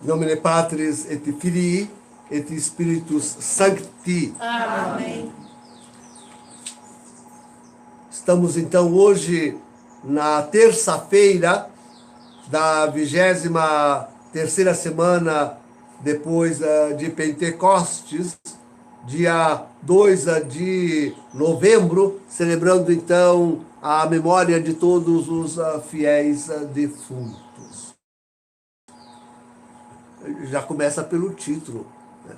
Nomine Patris et Filii et Spiritus Sancti. Amém. Estamos então hoje na terça-feira da 23ª semana depois de Pentecostes, dia 2 de novembro, celebrando então a memória de todos os fiéis defuntos. Já começa pelo título, né?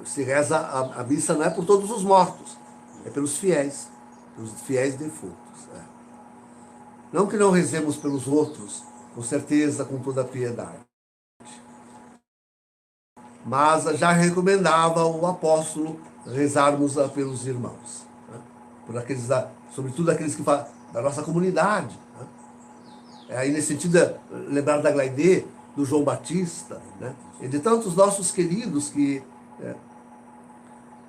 Se reza a missa não é por todos os mortos, é pelos fiéis defuntos. Não que não rezemos pelos outros, com certeza, com toda a piedade. Mas já recomendava o apóstolo rezarmos pelos irmãos, né? Por aqueles, sobretudo aqueles que da nossa comunidade, né? Aí nesse sentido, lembrar da Glaide, do João Batista, né? E de tantos nossos queridos que...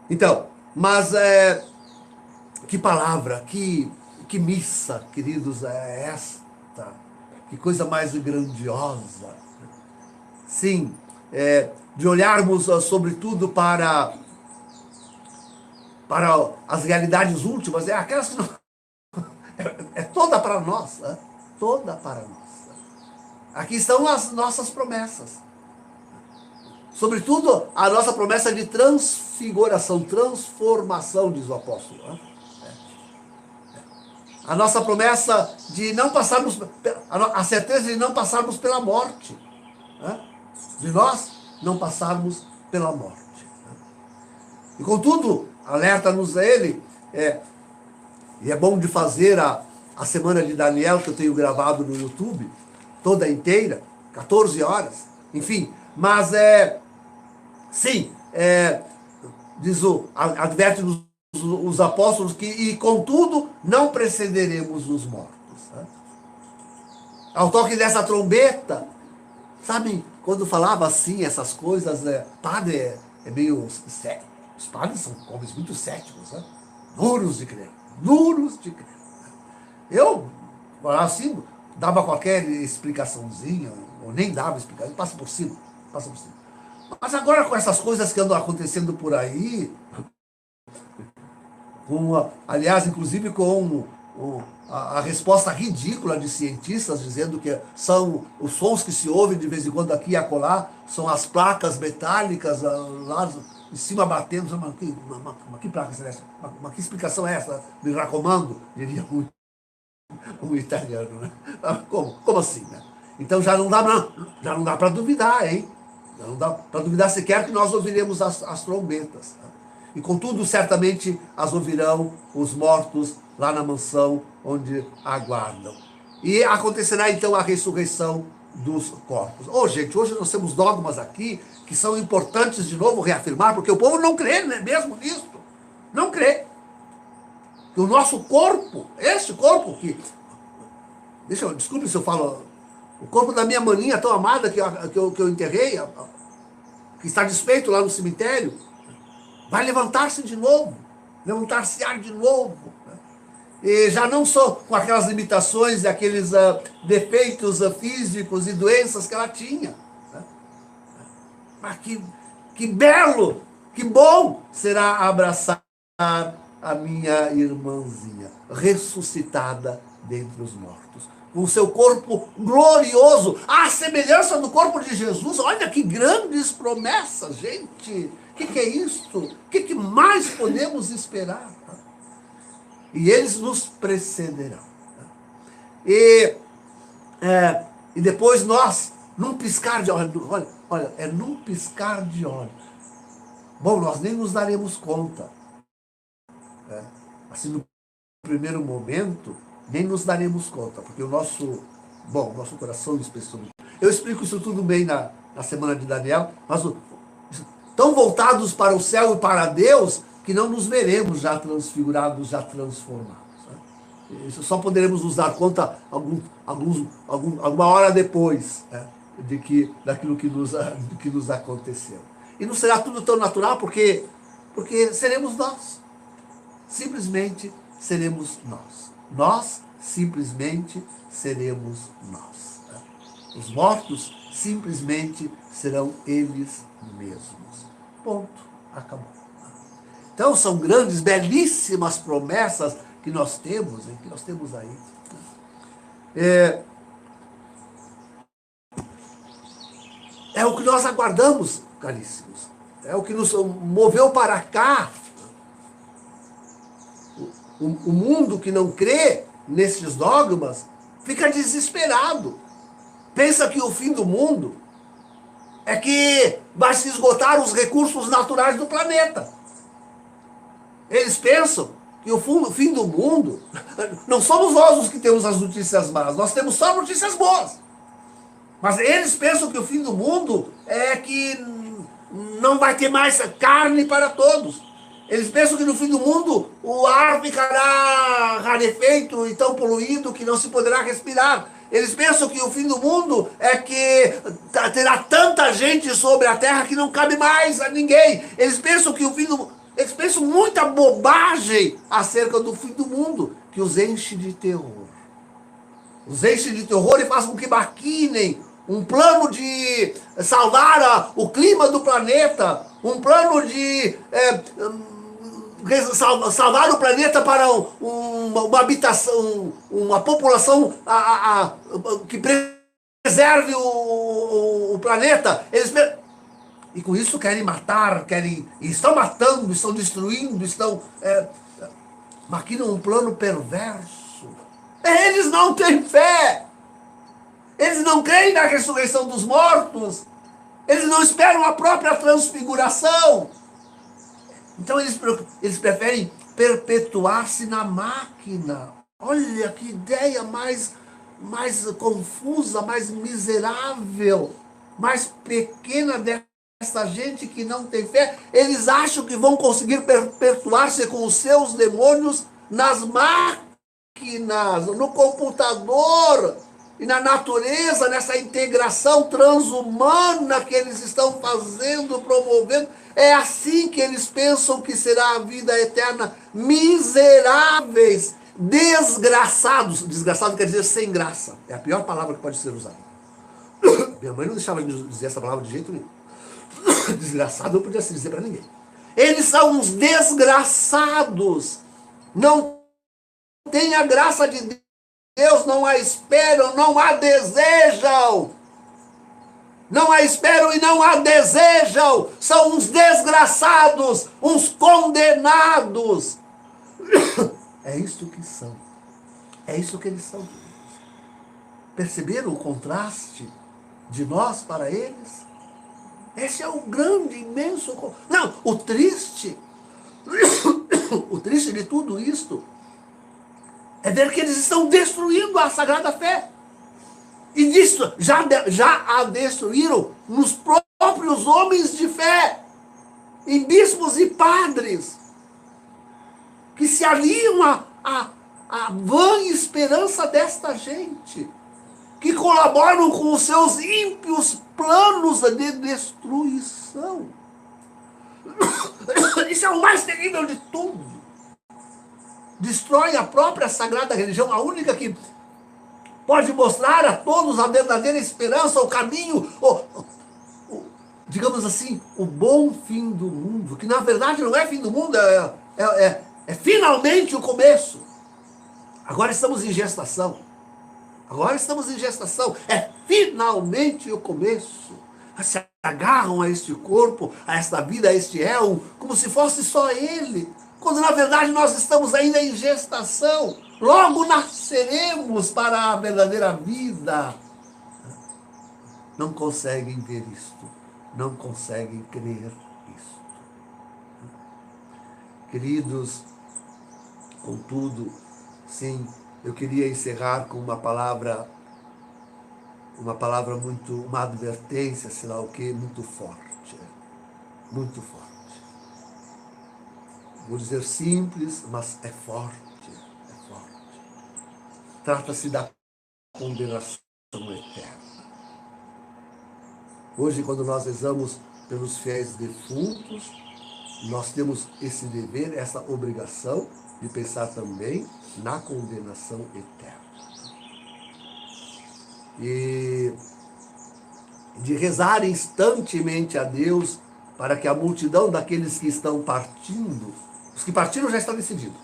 Então, mas que palavra, que missa, queridos, é esta? Que coisa mais grandiosa. Sim, de olharmos sobretudo para as realidades últimas, aquelas que não... É toda para nós, né? Toda para nós. Aqui estão as nossas promessas. Sobretudo, a nossa promessa de transfiguração, transformação, diz o apóstolo. Né? A nossa promessa de não passarmos, a certeza de não passarmos pela morte. Né? De nós não passarmos pela morte. Né? E contudo, alerta-nos ele, e é bom de fazer a semana de Daniel, que eu tenho gravado no YouTube, toda inteira, 14 horas, enfim, mas sim, adverte-nos os apóstolos que, e contudo, não precederemos os mortos. Né? Ao toque dessa trombeta, sabe, quando falava assim, essas coisas, padre é meio sério, os padres são homens muito céticos, né? Duros de crer. Eu, assim, dava qualquer explicaçãozinha, ou nem dava explicação, passa por cima. Mas agora com essas coisas que andam acontecendo por aí, aliás, inclusive com a resposta ridícula de cientistas dizendo que são os sons que se ouvem de vez em quando aqui e acolá, são as placas metálicas lá em cima batendo. Mas que placa é essa? Mas que explicação é essa? Me recomando, diria muito um italiano, né? Como assim, né? Então já não dá para duvidar, hein? Já não dá para duvidar sequer que nós ouviremos as trombetas. Né? E contudo, certamente as ouvirão os mortos lá na mansão onde aguardam. E acontecerá então a ressurreição dos corpos. Gente, hoje nós temos dogmas aqui que são importantes de novo reafirmar, porque o povo não crê, né, mesmo nisso. Não crê. Que o nosso corpo, este corpo que... Desculpe se eu falo... O corpo da minha maninha tão amada que eu enterrei, que está desfeito lá no cemitério, vai levantar-se de novo, levantar-se-á de novo. E já não só com aquelas limitações e aqueles defeitos físicos e doenças que ela tinha. Mas que belo, que bom será abraçar a minha irmãzinha, ressuscitada dentre os mortos, com o seu corpo glorioso, à semelhança do corpo de Jesus. Olha que grandes promessas, gente. O que é isso? O que mais podemos esperar? E eles nos precederão. E depois nós, num piscar de olhos, olha, é num piscar de olhos. Bom, nós nem nos daremos conta. Assim, no primeiro momento, nem nos daremos conta, porque o nosso coração especialmente. Eu explico isso tudo bem na semana de Daniel, mas tão voltados para o céu e para Deus, que não nos veremos já transfigurados, já transformados. Né? Isso só poderemos nos dar conta alguma hora depois, né? Daquilo que nos aconteceu. E não será tudo tão natural, porque seremos nós. Simplesmente seremos nós. Nós simplesmente seremos nós. Os mortos simplesmente serão eles mesmos. Ponto. Acabou. Então são grandes, belíssimas promessas que nós temos, hein, que nós temos aí. É o que nós aguardamos, caríssimos. É o que nos moveu para cá. O mundo que não crê nesses dogmas fica desesperado. Pensa que o fim do mundo é que vai se esgotar os recursos naturais do planeta. Eles pensam que o fim do mundo, não somos nós os que temos as notícias más, nós temos só notícias boas. Mas eles pensam que o fim do mundo é que não vai ter mais carne para todos. Eles pensam que no fim do mundo o ar ficará rarefeito e tão poluído que não se poderá respirar. Eles pensam que o fim do mundo é que terá tanta gente sobre a terra que não cabe mais a ninguém. Eles pensam que o fim do mundo... Eles pensam muita bobagem acerca do fim do mundo, que os enche de terror. Os enche de terror e faz com que maquinem um plano de salvar o clima do planeta, um plano de salvar o planeta para uma habitação, uma população que preserve o planeta. E com isso querem matar, estão matando, estão destruindo, maquinam um plano perverso. Eles não têm fé. Eles não creem na ressurreição dos mortos. Eles não esperam a própria transfiguração. Então eles preferem perpetuar-se na máquina. Olha que ideia mais confusa, mais miserável, mais pequena dessa gente que não tem fé. Eles acham que vão conseguir perpetuar-se com os seus demônios nas máquinas, no computador e na natureza, nessa integração transhumana que eles estão fazendo, promovendo. É assim que eles pensam que será a vida eterna. Miseráveis, desgraçados. Desgraçado quer dizer sem graça. É a pior palavra que pode ser usada. Minha mãe não deixava de dizer essa palavra de jeito nenhum. Desgraçado não podia se dizer para ninguém. Eles são uns desgraçados. Não têm a graça de Deus, não a esperam, não a desejam. Não a esperam e não a desejam. São uns desgraçados, uns condenados. É isso que são. É isso que eles são. Perceberam o contraste de nós para eles? Esse é o grande, imenso... Não, o triste de tudo isto é ver que eles estão destruindo a sagrada fé. E disso já a destruíram nos próprios homens de fé, em bispos e padres, que se aliam à vã esperança desta gente, que colaboram com os seus ímpios planos de destruição. Isso é o mais terrível de tudo. Destrói a própria sagrada religião, a única que pode mostrar a todos a verdadeira esperança, o caminho, digamos assim, o bom fim do mundo, que na verdade não é fim do mundo, é finalmente o começo. Agora estamos em gestação. É finalmente o começo. Se agarram a este corpo, a esta vida, a este éon, como se fosse só ele. Quando na verdade nós estamos ainda em gestação. Logo nasceremos para a verdadeira vida. Não conseguem ver isto. Não conseguem crer isto. Queridos, contudo, sim, eu queria encerrar com uma palavra uma advertência, sei lá o que, muito forte. Muito forte. Vou dizer simples, mas é forte. Trata-se da condenação eterna. Hoje, quando nós rezamos pelos fiéis defuntos, nós temos esse dever, essa obrigação de pensar também na condenação eterna. E de rezar instantemente a Deus para que a multidão daqueles que estão partindo, os que partiram já está decidido,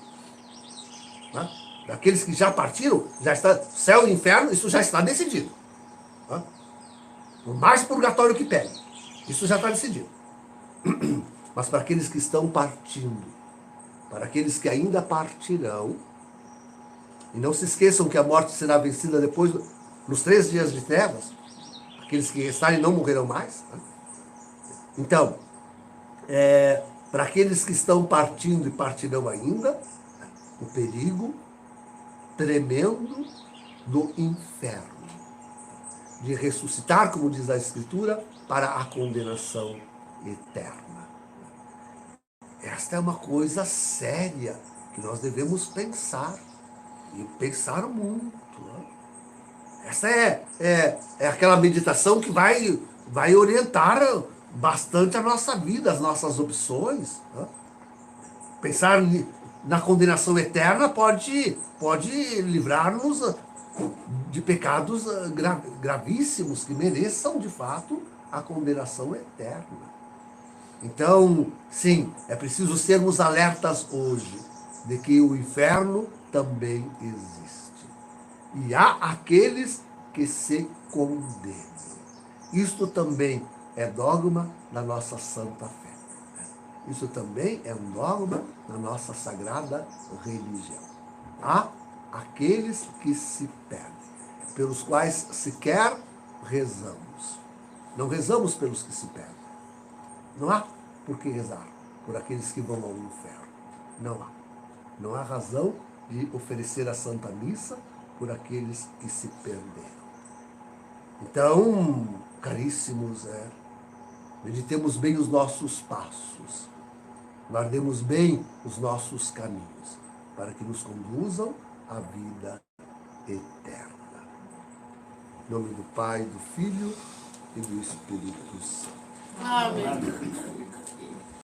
né? Daqueles que já partiram, já está céu e inferno, isso já está decidido, né? Por mais purgatório que pegue, isso já está decidido. Mas para aqueles que estão partindo, para aqueles que ainda partirão, e não se esqueçam que a morte será vencida depois, nos 3 dias de trevas, aqueles que restarem não morrerão mais, né? Então, para aqueles que estão partindo e partirão ainda, o perigo tremendo do inferno, de ressuscitar, como diz a Escritura, para a condenação eterna. Esta é uma coisa séria que nós devemos pensar, e pensar muito, né? Essa é aquela meditação que vai orientar bastante a nossa vida, as nossas opções, né? Pensar na condenação eterna pode livrar-nos de pecados gravíssimos que mereçam, de fato, a condenação eterna. Então, sim, é preciso sermos alertas hoje de que o inferno também existe. E há aqueles que se condenam. Isto também é dogma da nossa santa fé. Isso também é um dogma da nossa sagrada religião. Há aqueles que se perdem, pelos quais sequer rezamos. Não rezamos pelos que se perdem. Não há por que rezar por aqueles que vão ao inferno. Não há. Não há razão de oferecer a Santa Missa por aqueles que se perderam. Então, caríssimos, meditemos bem os nossos passos, guardemos bem os nossos caminhos, para que nos conduzam à vida eterna. Em nome do Pai, do Filho e do Espírito Santo. Amém.